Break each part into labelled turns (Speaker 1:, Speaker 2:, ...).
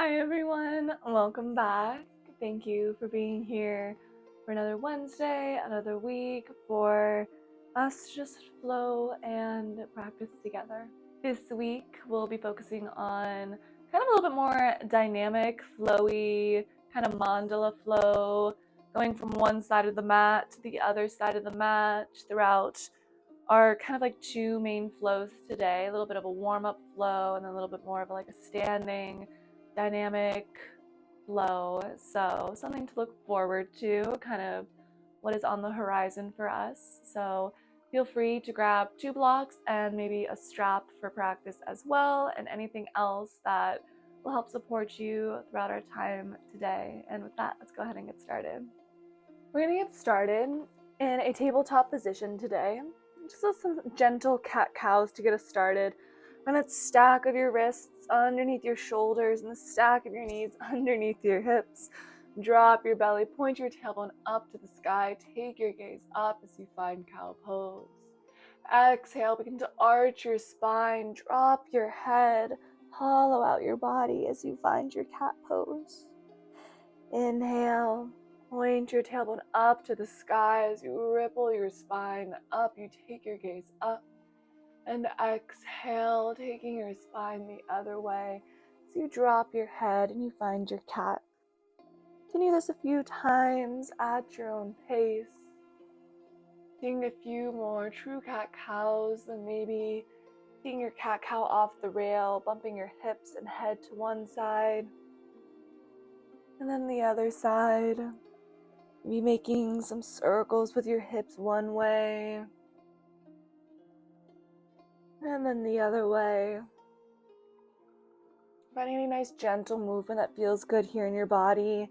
Speaker 1: Hi everyone, welcome back. Thank you for being here for another Wednesday, another week for us to just flow and practice together. This week we'll be focusing on kind of a little bit more dynamic, flowy, kind of mandala flow, going from one side of the mat to the other side of the mat throughout our kind of like two main flows today, a little bit of a warm-up flow and then a little bit more of like a standing dynamic flow. So something to look forward to, kind of what is on the horizon for us. So feel free to grab 2 blocks and maybe a strap for practice as well, and anything else that will help support you throughout our time today. And with that, let's go ahead and get started. We're going to get started in a tabletop position today. Just with some gentle cat-cows to get us started. And that stack of your wrists underneath your shoulders and the stack of your knees underneath your hips. Drop your belly, point your tailbone up to the sky. Take your gaze up as you find cow pose. Exhale, begin to arch your spine. Drop your head, hollow out your body as you find your cat pose. Inhale. Point your tailbone up to the sky as you ripple your spine up. You take your gaze up. And exhale, taking your spine the other way. So you drop your head and you find your cat. Continue this a few times at your own pace. Doing a few more true cat-cows, and maybe taking your cat-cow off the rail, bumping your hips and head to one side. And then the other side. Maybe making some circles with your hips one way. And then the other way. Finding any nice gentle movement that feels good here in your body.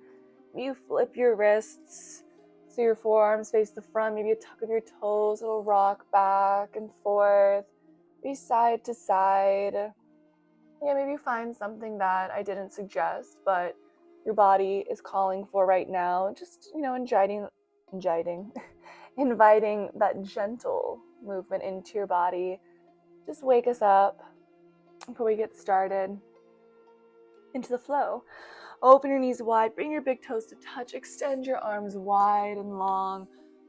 Speaker 1: You flip your wrists so your forearms face the front. Maybe a tuck of your toes. It'll rock back and forth. Maybe side to side. Yeah, maybe find something that I didn't suggest, but your body is calling for right now. Just, inviting that gentle movement into your body. Just wake us up before we get started into the flow. Open your knees wide, bring your big toes to touch, extend your arms wide and long.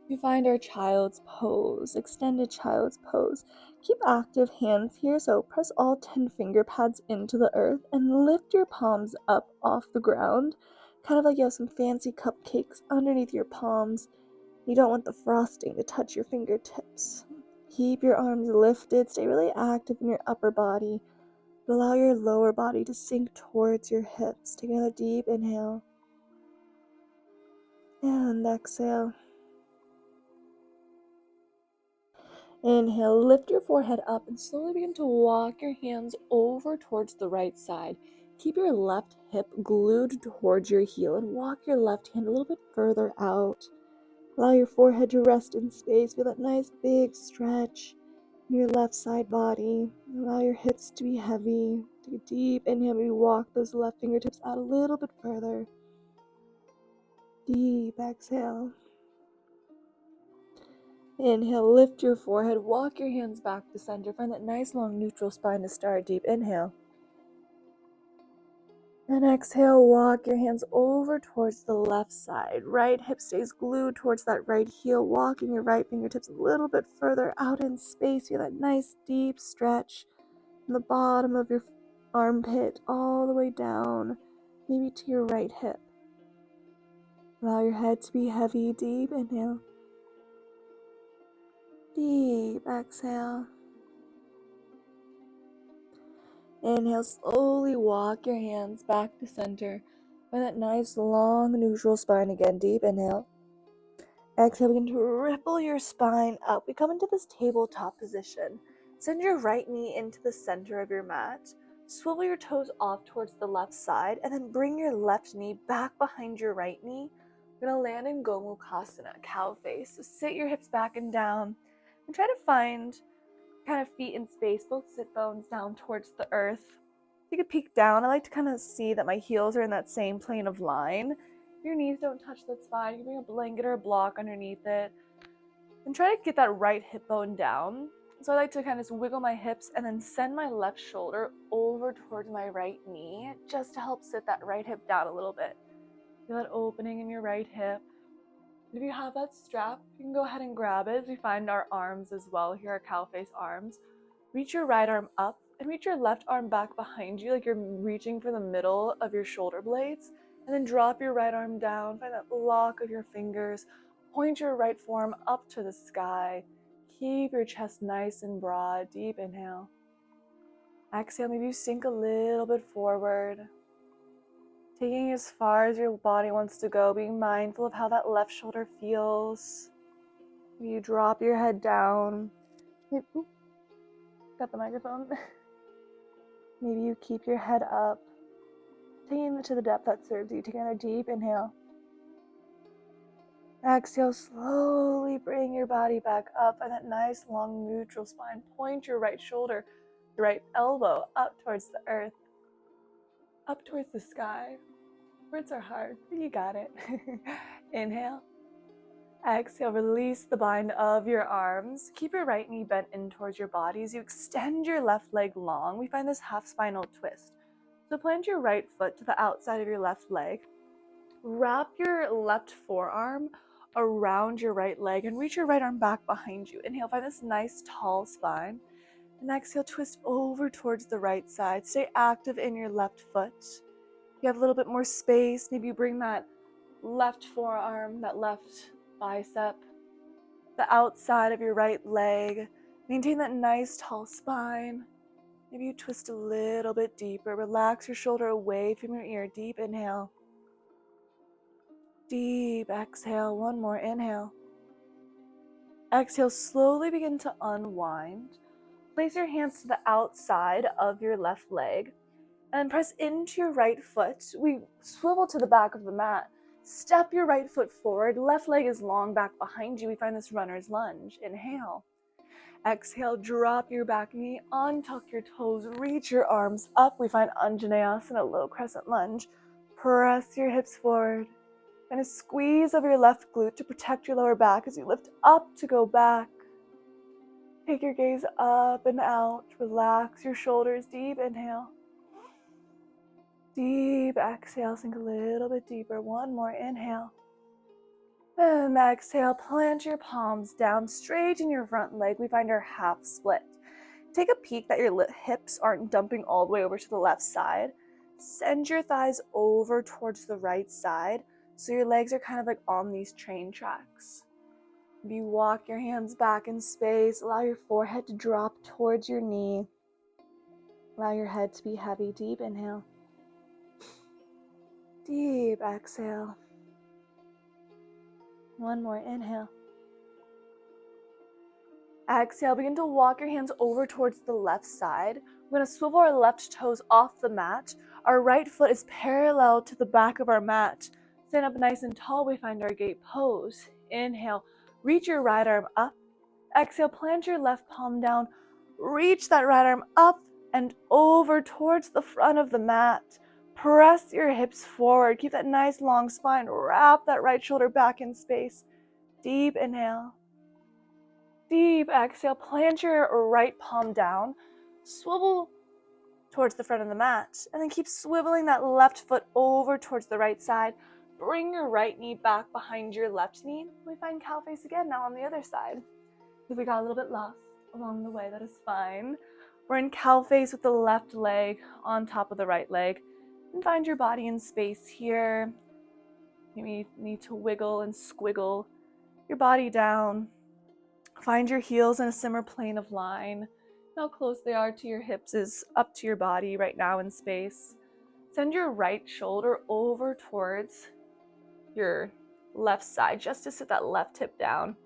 Speaker 1: We find our child's pose, extended child's pose. Keep active hands here, so press all 10 finger pads into the earth and lift your palms up off the ground, kind of like you have some fancy cupcakes underneath your palms. You don't want the frosting to touch your fingertips. Keep your arms lifted, stay really active in your upper body. Allow your lower body to sink towards your hips. Take another deep inhale. And exhale. Inhale, lift your forehead up and slowly begin to walk your hands over towards the right side. Keep your left hip glued towards your heel and walk your left hand a little bit further out. Allow your forehead to rest in space. Feel that nice big stretch in your left side body. Allow your hips to be heavy. Take a deep inhale. Maybe walk those left fingertips out a little bit further. Deep exhale. Inhale, lift your forehead, walk your hands back to center. Find that nice long neutral spine to start. Deep inhale. And exhale, walk your hands over towards the left side. Right hip stays glued towards that right heel, walking your right fingertips a little bit further out in space. Feel that nice deep stretch from the bottom of your armpit all the way down, maybe to your right hip. Allow your head to be heavy. Deep inhale. Deep exhale. Inhale, slowly walk your hands back to center. Find that nice long neutral spine again. Deep inhale. Exhale, begin to ripple your spine up. We come into this tabletop position. Send your right knee into the center of your mat. Swivel your toes off towards the left side, and then bring your left knee back behind your right knee. We're going to land in Gomukhasana, cow face. So sit your hips back and down, and try to find kind of feet in space, both sit bones down towards the earth. Take a peek down. I like to kind of see that my heels are in that same plane of line. If your knees don't touch, that's fine. You can bring a blanket or a block underneath it. And try to get that right hip bone down. So I like to kind of just wiggle my hips and then send my left shoulder over towards my right knee just to help sit that right hip down a little bit. Feel that opening in your right hip. If you have that strap, you can go ahead and grab it as we find our arms as well. Here are cow face arms. Reach your right arm up and reach your left arm back behind you like you're reaching for the middle of your shoulder blades. And then drop your right arm down. Find that lock of your fingers. Point your right forearm up to the sky. Keep your chest nice and broad. Deep inhale. Exhale, maybe you sink a little bit forward. Taking as far as your body wants to go, being mindful of how that left shoulder feels. You drop your head down. Ooh, got the microphone. Maybe you keep your head up. Taking it to the depth that serves you. Taking a deep inhale. Exhale, slowly bring your body back up and that nice long neutral spine. Point your right shoulder, your right elbow up towards the earth, up towards the sky. Words are hard, but you got it. Inhale. Exhale, release the bind of your arms. Keep your right knee bent in towards your body as you extend your left leg long. We find this half spinal twist. So plant your right foot to the outside of your left leg. Wrap your left forearm around your right leg and reach your right arm back behind you. Inhale, find this nice tall spine. And exhale, twist over towards the right side. Stay active in your left foot. If you have a little bit more space, maybe you bring that left forearm, that left bicep, the outside of your right leg. Maintain that nice tall spine. Maybe you twist a little bit deeper. Relax your shoulder away from your ear. Deep inhale. Deep exhale. One more inhale. Exhale, slowly begin to unwind. Place your hands to the outside of your left leg and press into your right foot. We swivel to the back of the mat. Step your right foot forward. Left leg is long back behind you. We find this runner's lunge. Inhale. Exhale, drop your back knee, untuck your toes, reach your arms up. We find Anjaneyasana, low crescent lunge. Press your hips forward. And a squeeze of your left glute to protect your lower back as you lift up to go back. Take your gaze up and out. Relax your shoulders. Deep inhale. Deep exhale. Sink a little bit deeper. One more inhale. And exhale. Plant your palms down. Straighten your front leg. We find our half split. Take a peek that your hips aren't dumping all the way over to the left side. Send your thighs over towards the right side. So your legs are kind of like on these train tracks. You walk your hands back in space. Allow your forehead to drop towards your knee. Allow your head to be heavy. Deep inhale. Deep exhale. One more inhale. Exhale, begin to walk your hands over towards the left side. We're going to swivel our left toes off the mat. Our right foot is parallel to the back of our mat. Stand up nice and tall. We find our gate pose. Inhale, reach your right arm up. Exhale, plant your left palm down. Reach that right arm up and over towards the front of the mat. Press your hips forward. Keep that nice long spine. Wrap that right shoulder back in space. Deep inhale. Deep exhale. Plant your right palm down. Swivel towards the front of the mat. And then keep swiveling that left foot over towards the right side. Bring your right knee back behind your left knee. We find cow face again now on the other side. If we got a little bit lost along the way, that is fine. We're in cow face with the left leg on top of the right leg. And find your body in space here. You need to wiggle and squiggle your body down. Find your heels in a similar plane of line. How close they are to your hips is up to your body right now in space. Send your right shoulder over towards your left side just to sit that left hip down.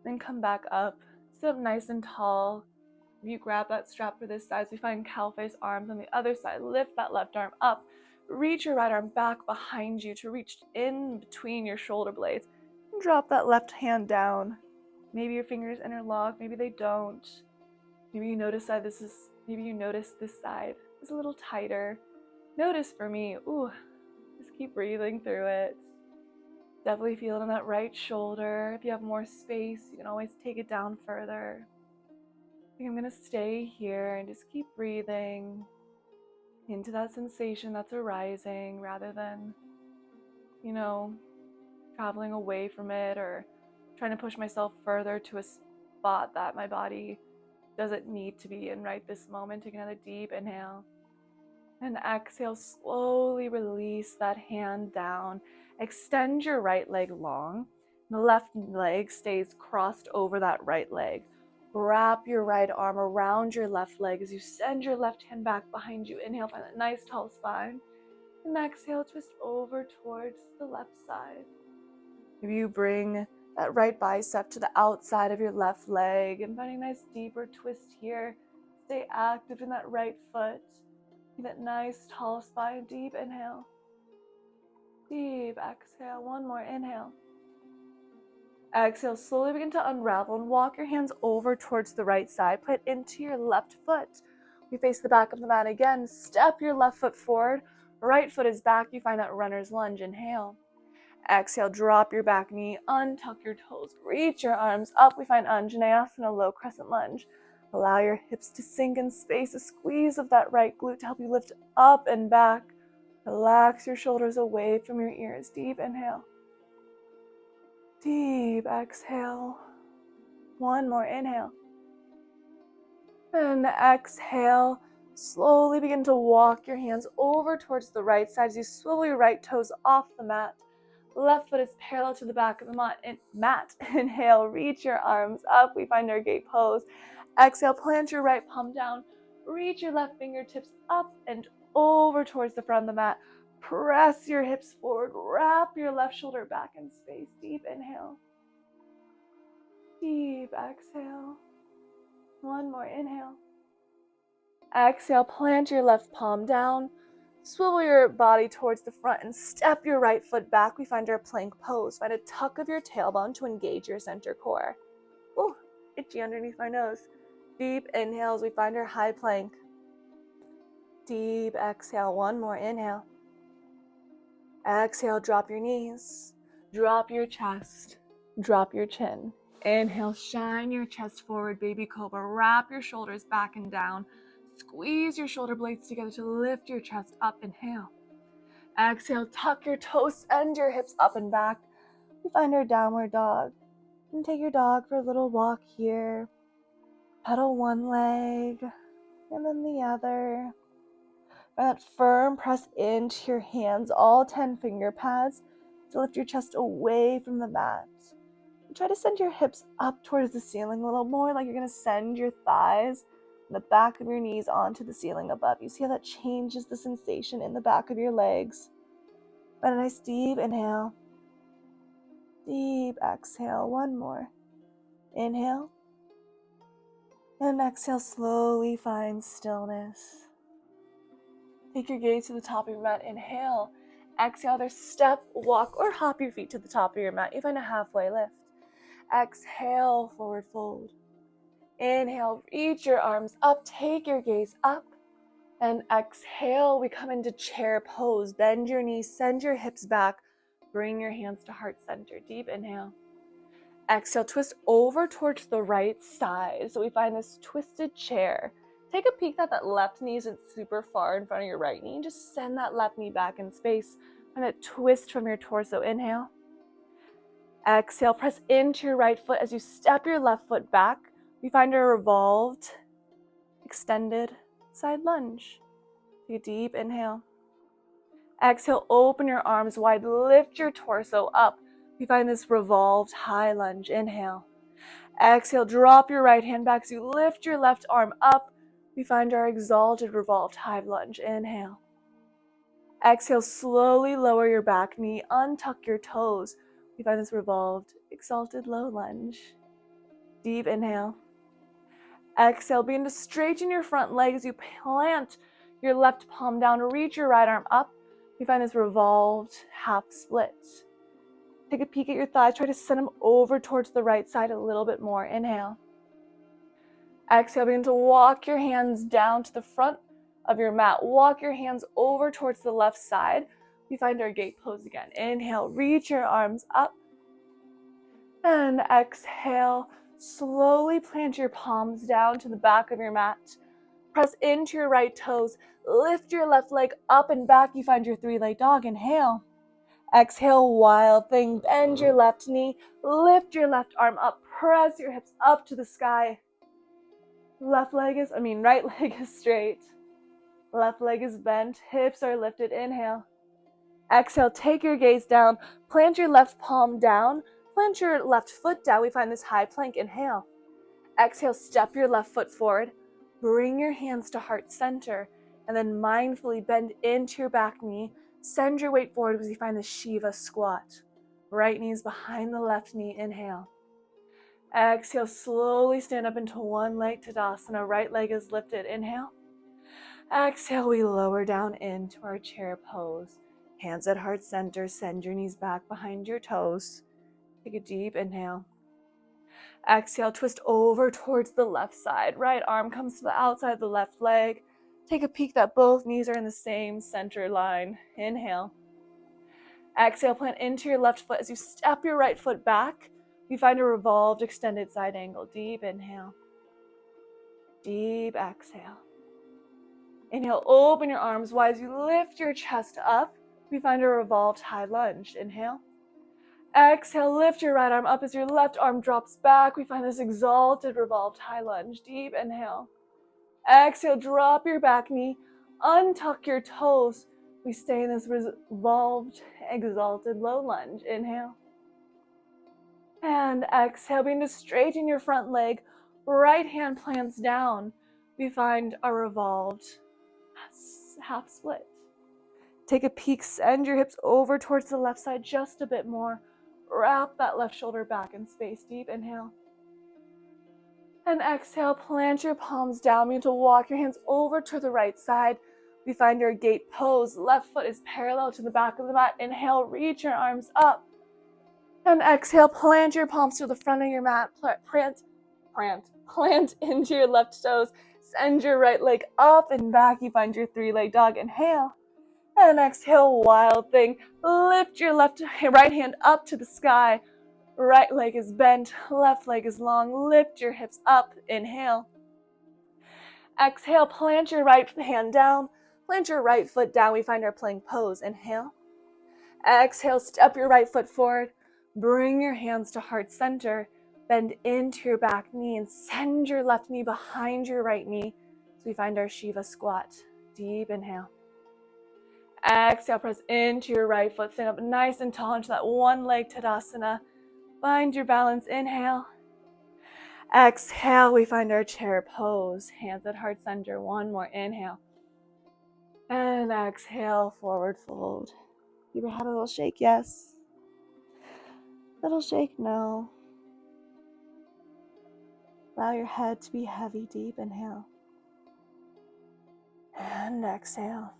Speaker 1: Then come back up. Sit up nice and tall. If you grab that strap for this side, so we find cow face arms on the other side. Lift that left arm up. Reach your right arm back behind you to reach in between your shoulder blades. And drop that left hand down. Maybe your fingers interlock, maybe they don't. Maybe you notice that this side is a little tighter. Notice for me, just keep breathing through it. Definitely feel it on that right shoulder. If you have more space, you can always take it down further. I'm going to stay here and just keep breathing into that sensation that's arising rather than, traveling away from it or trying to push myself further to a spot that my body doesn't need to be in right this moment. Take another deep inhale. And exhale, slowly release that hand down. Extend your right leg long. The left leg stays crossed over that right leg. Wrap your right arm around your left leg as you send your left hand back behind you. Inhale, find that nice tall spine. And exhale, twist over towards the left side. Maybe you bring that right bicep to the outside of your left leg and find a nice deeper twist here. Stay active in that right foot. That nice tall spine. Deep inhale. Deep exhale. One more inhale. Exhale, slowly begin to unravel and walk your hands over towards the right side. Put into your left foot. You face the back of the mat again. Step your left foot forward. Right foot is back. You find that runner's lunge. Inhale. Exhale, drop your back knee. Untuck your toes. Reach your arms up. We find Anjaneyasana, low crescent lunge. Allow your hips to sink in space. A squeeze of that right glute to help you lift up and back. Relax your shoulders away from your ears. Deep inhale. Deep exhale. One more inhale. And exhale. Slowly begin to walk your hands over towards the right side as you swivel your right toes off the mat. Left foot is parallel to the back of the mat. Inhale, reach your arms up. We find our gate pose. Exhale, plant your right palm down. Reach your left fingertips up and over towards the front of the mat. Press your hips forward. Wrap your left shoulder back in space. Deep inhale. Deep exhale. One more inhale. Exhale, plant your left palm down. Swivel your body towards the front and step your right foot back. We find our plank pose. Find a tuck of your tailbone to engage your center core. Ooh, itchy underneath my nose. Deep inhales, we find our high plank. Deep exhale, one more inhale. Exhale, drop your knees. Drop your chest. Drop your chin. Inhale, shine your chest forward, baby cobra. Wrap your shoulders back and down. Squeeze your shoulder blades together to lift your chest up. Inhale. Exhale, tuck your toes, send your hips up and back. We find our downward dog. And take your dog for a little walk here. Pedal one leg and then the other. Find that firm press into your hands, all 10 finger pads, to lift your chest away from the mat. And try to send your hips up towards the ceiling a little more, like you're going to send your thighs and the back of your knees onto the ceiling above you. See how that changes the sensation in the back of your legs. Find a nice deep inhale. Deep exhale. One more. Inhale. And exhale, slowly find stillness. Take your gaze to the top of your mat. Inhale. Exhale, either step, walk, or hop your feet to the top of your mat. You find a halfway lift. Exhale, forward fold. Inhale, reach your arms up. Take your gaze up. And exhale, we come into chair pose. Bend your knees, send your hips back. Bring your hands to heart center. Deep inhale. Exhale, twist over towards the right side. So we find this twisted chair. Take a peek that left knee isn't super far in front of your right knee. Just send that left knee back in space. Find that twist from your torso. Inhale. Exhale, press into your right foot as you step your left foot back. We find a revolved, extended side lunge. Take a deep inhale. Exhale, open your arms wide, lift your torso up. We find this revolved high lunge. Inhale. Exhale, drop your right hand back as you lift your left arm up. We find our exalted revolved high lunge. Inhale. Exhale, slowly lower your back knee, untuck your toes. We find this revolved, exalted low lunge. Deep inhale. Exhale, begin to straighten your front leg as you plant your left palm down, reach your right arm up. We find this revolved half split. Take a peek at your thighs. Try to send them over towards the right side a little bit more. Inhale. Exhale, begin to walk your hands down to the front of your mat. Walk your hands over towards the left side. We find our gate pose again. Inhale, reach your arms up. And exhale, Slowly plant your palms down to the back of your mat. Press into your right toes. Lift your left leg up and back. You find your three-leg dog. Inhale. Exhale, wild thing. Bend your left knee. Lift your left arm up. Press your hips up to the sky. Right leg is straight. Left leg is bent. Hips are lifted. Inhale. Exhale, take your gaze down. Plant your left palm down. Plant your left foot down. We find this high plank. Inhale. Exhale, step your left foot forward. Bring your hands to heart center. And then mindfully bend into your back knee. Send your weight forward as you find the Shiva squat. Right knee is behind the left knee. Inhale. Exhale, slowly stand up into one leg Tadasana. Right leg is lifted. Inhale. Exhale, we lower down into our chair pose. Hands at heart center. Send your knees back behind your toes. Take a deep inhale. Exhale, twist over towards the left side. Right arm comes to the outside of the left leg. Take a peek that both knees are in the same center line. Inhale. Exhale, plant into your left foot as you step your right foot back. You find a revolved extended side angle. Deep inhale. Deep exhale. Inhale, open your arms wide as you lift your chest up. We find a revolved high lunge. Inhale. Exhale, lift your right arm up as your left arm drops back. We find this exalted revolved high lunge. Deep inhale. Exhale, drop your back knee. Untuck your toes. We stay in this revolved, exalted low lunge. Inhale. And exhale, begin to straighten your front leg. Right hand plants down. We find a revolved half split. Take a peek, send your hips over towards the left side just a bit more. Wrap that left shoulder back in space. Deep inhale. And exhale, plant your palms down. Begin to walk your hands over to the right side. We find your gate pose. Left foot is parallel to the back of the mat. Inhale, reach your arms up. And exhale, plant your palms to the front of your mat. Plant into your left toes. Send your right leg up and back. You find your three-leg dog. Inhale. And exhale, wild thing. Lift your right hand up to the sky. Right leg is bent. Left leg is long. Lift your hips up. Inhale. Exhale, plant your right hand down. Plant your right foot down. We find our plank pose. Inhale. Exhale, step your right foot forward. Bring your hands to heart center. Bend into your back knee and send your left knee behind your right knee. So we find our Shiva squat. Deep inhale. Exhale, press into your right foot. Stand up nice and tall into that one leg Tadasana. Find your balance. Inhale. Exhale, we find our chair pose. Hands at heart center. One more. Inhale. And exhale, forward fold. You ever had a little shake? Yes. Little shake? No. Allow your head to be heavy. Deep inhale. And exhale.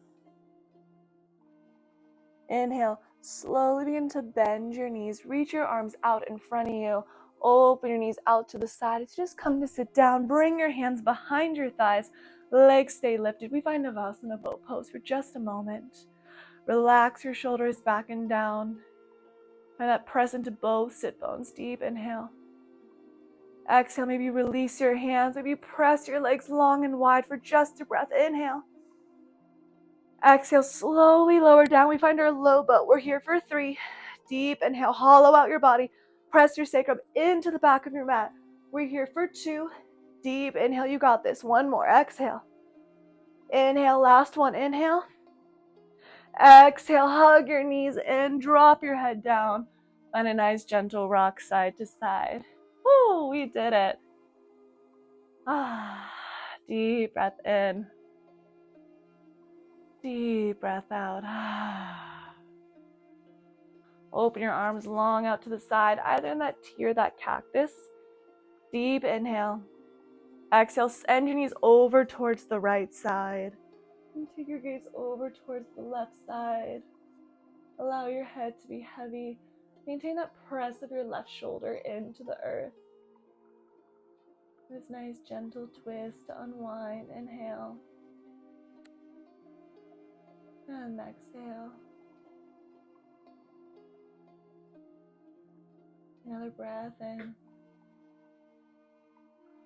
Speaker 1: Inhale. Slowly begin to bend your knees. Reach your arms out in front of you. Open your knees out to the side. It's just come to sit down. Bring your hands behind your thighs. Legs stay lifted. We find Navasana boat pose for just a moment. Relax your shoulders back and down. Find that press into both sit bones. Deep inhale. Exhale, maybe release your hands. Maybe press your legs long and wide for just a breath. Inhale. Exhale, slowly lower down. We find our low boat. We're here for 3. Deep inhale, hollow out your body. Press your sacrum into the back of your mat. We're here for 2. Deep inhale, you got this. 1 more. Exhale. Inhale, last one. Inhale. Exhale, hug your knees in. Drop your head down. And a nice gentle rock side to side. Woo, we did it. Deep breath in. Deep breath out. Open your arms long out to the side, either in that T or that cactus. Deep inhale. Exhale, send your knees over towards the right side. And take your gaze over towards the left side. Allow your head to be heavy. Maintain that press of your left shoulder into the earth. This nice gentle twist to unwind. Inhale. And exhale. Another breath in.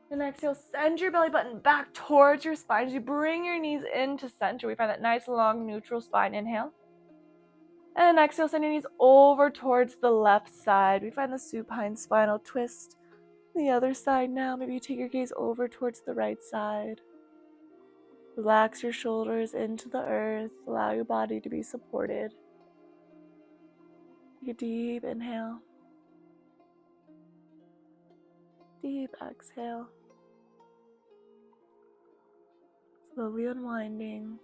Speaker 1: And exhale, send your belly button back towards your spine as you bring your knees into center. We find that nice long neutral spine. Inhale. And exhale, send your knees over towards the left side. We find the supine spinal twist. The other side now. Maybe you take your gaze over towards the right side. Relax your shoulders into the earth. Allow your body to be supported. Take a deep inhale. Deep exhale. Slowly unwinding.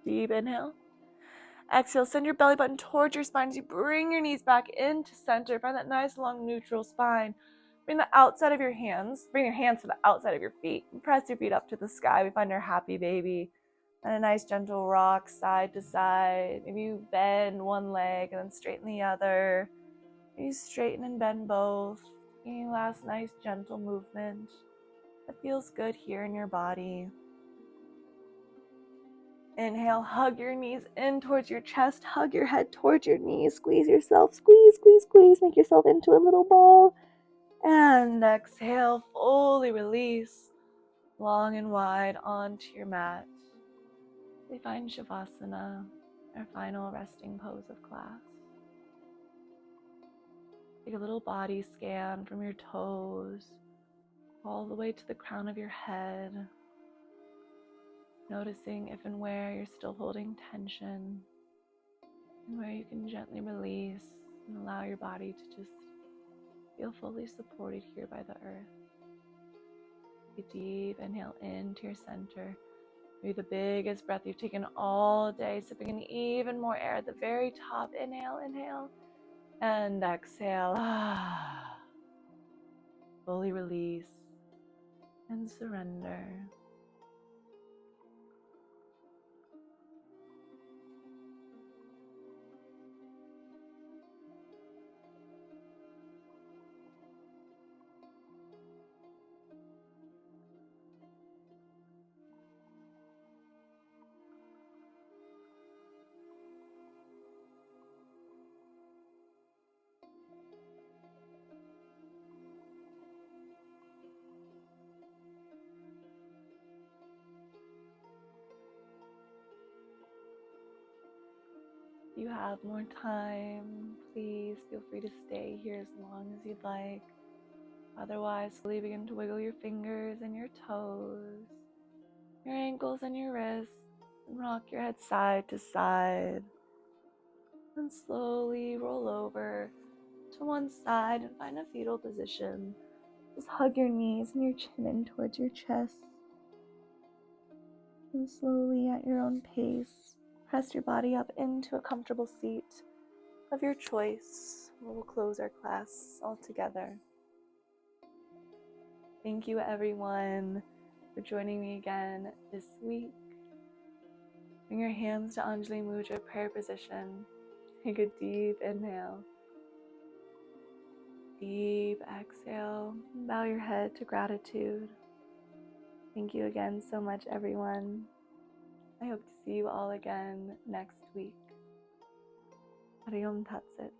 Speaker 1: Deep inhale. Exhale, send your belly button towards your spine as you bring your knees back into center. Find that nice long neutral spine. Bring the outside of your hands, bring your hands to the outside of your feet. Press your feet up to the sky. We find our happy baby. And a nice gentle rock side to side. Maybe you bend one leg and then straighten the other. Maybe straighten and bend both. Any last nice gentle movement that feels good here in your body. Inhale, hug your knees in towards your chest, hug your head towards your knees, squeeze yourself, squeeze, squeeze, squeeze, make yourself into a little ball. And exhale, fully release, long and wide onto your mat. We find Shavasana, our final resting pose of class. Take a little body scan from your toes, all the way to the crown of your head. Noticing if and where you're still holding tension, and where you can gently release and allow your body to just feel fully supported here by the earth. Take a deep inhale into your center. Maybe the biggest breath you've taken all day, sipping in even more air at the very top. Inhale, inhale, and exhale. Fully release and surrender. If you have more time, please feel free to stay here as long as you'd like. Otherwise, slowly begin to wiggle your fingers and your toes, your ankles and your wrists, and rock your head side to side. And slowly roll over to one side and find a fetal position. Just hug your knees and your chin in towards your chest. And slowly, at your own pace, press your body up into a comfortable seat of your choice. We'll close our class all together. Thank you, everyone, for joining me again this week. Bring your hands to Anjali Mudra prayer position. Take a deep inhale. Deep exhale. Bow your head to gratitude. Thank you again so much, everyone. I hope to see you all again next week. Hari Om Tat Sat.